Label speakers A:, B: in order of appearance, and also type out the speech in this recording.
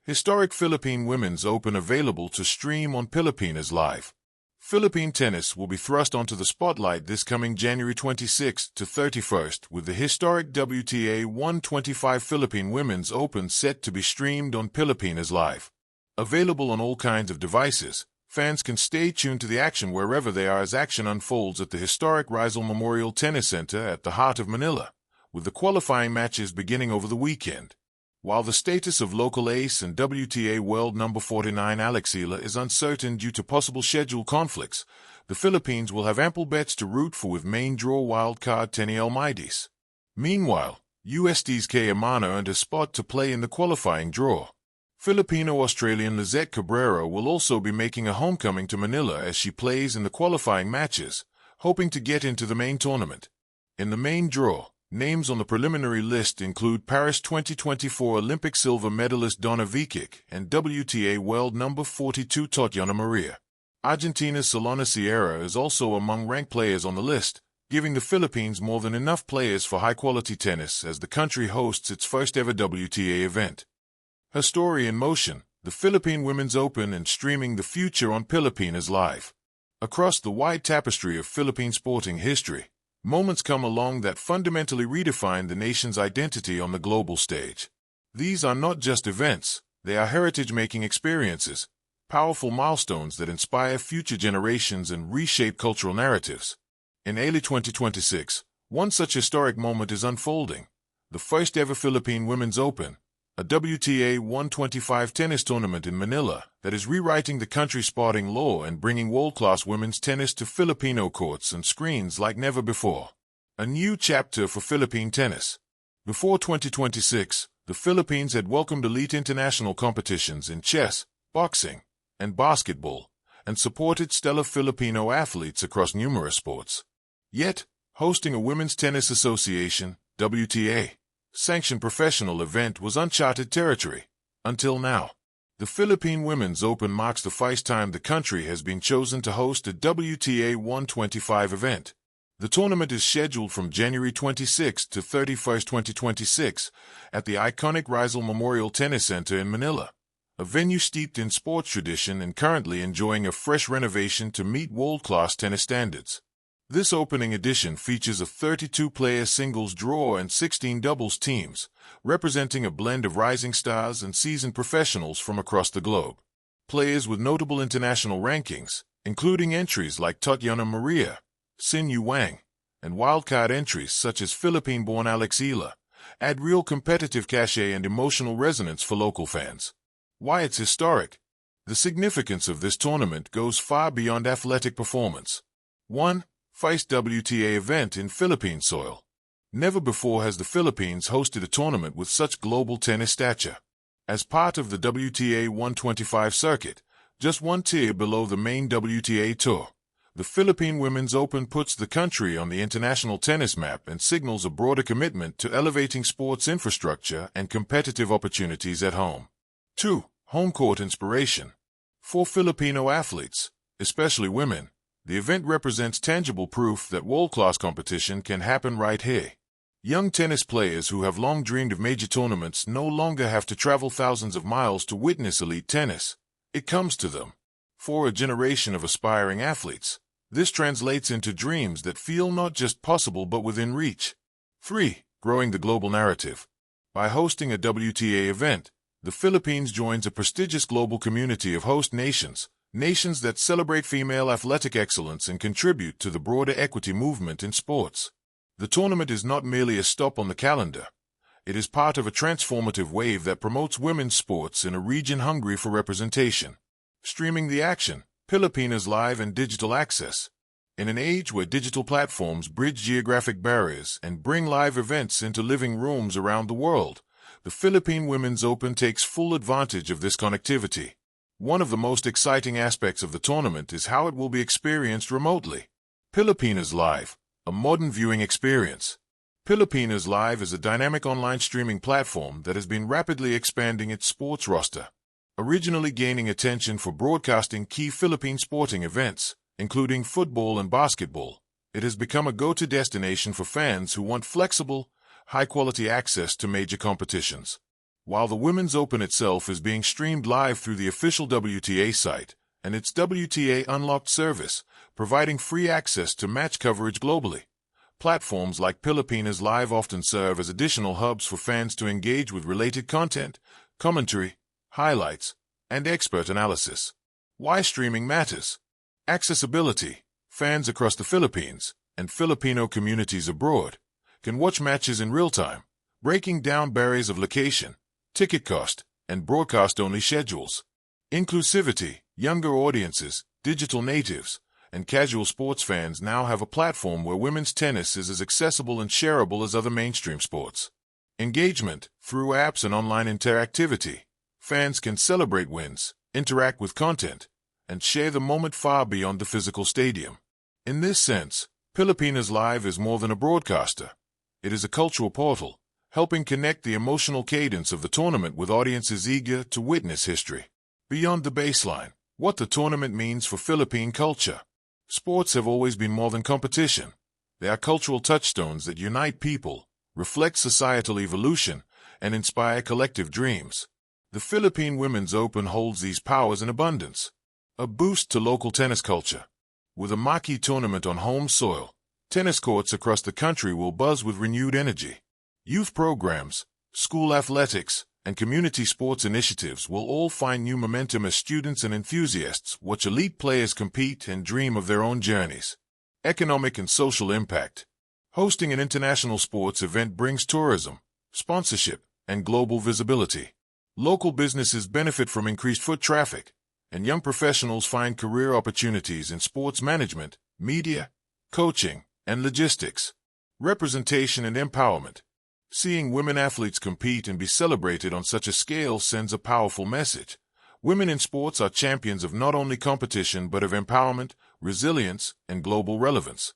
A: Historic Philippine Women's Open available to stream on Pilipinas Live. Philippine tennis will be thrust onto the spotlight this coming January 26th to 31st with the historic WTA 125 Philippine Women's Open set to be streamed on Pilipinas Live. Available on all kinds of devices, fans can stay tuned to the action wherever they are as action unfolds at the historic Rizal Memorial Tennis Center at the heart of Manila, with the qualifying matches beginning over the weekend. While the status of local ace and WTA world number 49 Alexila is uncertain due to possible schedule conflicts, the Philippines will have ample bets to root for with main draw wildcard Teniel Mides. Meanwhile, USD's Kay Amana earned a spot to play in the qualifying draw. Filipino-Australian Lizette Cabrera will also be making a homecoming to Manila as she plays in the qualifying matches, hoping to get into the main tournament. In the main draw, names on the preliminary list include Paris 2024 Olympic silver medalist Donna Vekic and WTA world number 42 Tatiana Maria. Argentina's Solana Sierra is also among ranked players on the list, giving the Philippines more than enough players for high-quality tennis as the country hosts its first-ever WTA event. Her story in motion, the Philippine Women's Open and streaming the future on Pilipinas Live. Across the wide tapestry of Philippine sporting history, moments come along that fundamentally redefine the nation's identity on the global stage. These are not just events, they are heritage-making experiences, powerful milestones that inspire future generations and reshape cultural narratives. In early 2026, one such historic moment is unfolding: the first-ever Philippine Women's Open, a WTA 125 tennis tournament in Manila that is rewriting the country's sporting law and bringing world-class women's tennis to Filipino courts and screens like never before. A new chapter for Philippine tennis. Before 2026, the Philippines had welcomed elite international competitions in chess, boxing, and basketball, and supported stellar Filipino athletes across numerous sports. Yet, hosting a Women's Tennis Association, WTA, sanctioned professional event was uncharted territory. Until now, the Philippine Women's Open marks the first time the country has been chosen to host a WTA 125 event. The tournament is scheduled from January 26 to 31, 2026, at the iconic Rizal Memorial Tennis Center in Manila, a venue steeped in sports tradition and currently enjoying a fresh renovation to meet world-class tennis standards. This opening edition features a 32-player singles draw and 16 doubles teams, representing a blend of rising stars and seasoned professionals from across the globe. Players with notable international rankings, including entries like Tatiana Maria, Xin Yu Wang, and wildcard entries such as Philippine-born Alexila, add real competitive cachet and emotional resonance for local fans. Why it's historic? The significance of this tournament goes far beyond athletic performance. 1. First WTA event in Philippine soil. Never before has the Philippines hosted a tournament with such global tennis stature. As part of the WTA 125 circuit, just one tier below the main WTA tour, the Philippine Women's Open puts the country on the international tennis map and signals a broader commitment to elevating sports infrastructure and competitive opportunities at home. 2. Home court inspiration. For Filipino athletes, especially women, the event represents tangible proof that world-class competition can happen right here. Young tennis players who have long dreamed of major tournaments no longer have to travel thousands of miles to witness elite tennis. It comes to them. For a generation of aspiring athletes, this translates into dreams that feel not just possible but within reach. 3. Growing the global narrative. By hosting a WTA event, the Philippines joins a prestigious global community of host nations, nations that celebrate female athletic excellence and contribute to the broader equity movement in sports. The tournament is not merely a stop on the calendar. It is part of a transformative wave that promotes women's sports in a region hungry for representation. Streaming the action, Pilipinas Live and digital access. In an age where digital platforms bridge geographic barriers and bring live events into living rooms around the world, the Philippine Women's Open takes full advantage of this connectivity. One of the most exciting aspects of the tournament is how it will be experienced remotely. Pilipinas Live, a modern viewing experience. Pilipinas Live is a dynamic online streaming platform that has been rapidly expanding its sports roster. Originally gaining attention for broadcasting key Philippine sporting events, including football and basketball, it has become a go-to destination for fans who want flexible, high-quality access to major competitions. While the Women's Open itself is being streamed live through the official WTA site and its WTA Unlocked service, providing free access to match coverage globally. Platforms like Pilipinas Live often serve as additional hubs for fans to engage with related content, commentary, highlights, and expert analysis. Why streaming matters. Accessibility. Fans across the Philippines and Filipino communities abroad can watch matches in real time, breaking down barriers of location, ticket cost, and broadcast-only schedules. Inclusivity. Younger audiences, digital natives, and casual sports fans now have a platform where women's tennis is as accessible and shareable as other mainstream sports. Engagement. Through apps and online interactivity, fans can celebrate wins, interact with content, and share the moment far beyond the physical stadium. In this sense, Pilipinas Live is more than a broadcaster. It is a cultural portal, helping connect the emotional cadence of the tournament with audiences eager to witness history. Beyond the baseline, what the tournament means for Philippine culture. Sports have always been more than competition. They are cultural touchstones that unite people, reflect societal evolution, and inspire collective dreams. The Philippine Women's Open holds these powers in abundance. A boost to local tennis culture. With a marquee tournament on home soil, tennis courts across the country will buzz with renewed energy. Youth programs, school athletics, and community sports initiatives will all find new momentum as students and enthusiasts watch elite players compete and dream of their own journeys. Economic and social impact. Hosting an international sports event brings tourism, sponsorship, and global visibility. Local businesses benefit from increased foot traffic, and young professionals find career opportunities in sports management, media, coaching, and logistics. Representation and empowerment. Seeing women athletes compete and be celebrated on such a scale sends a powerful message. Women in sports are champions of not only competition but of empowerment, resilience, and global relevance.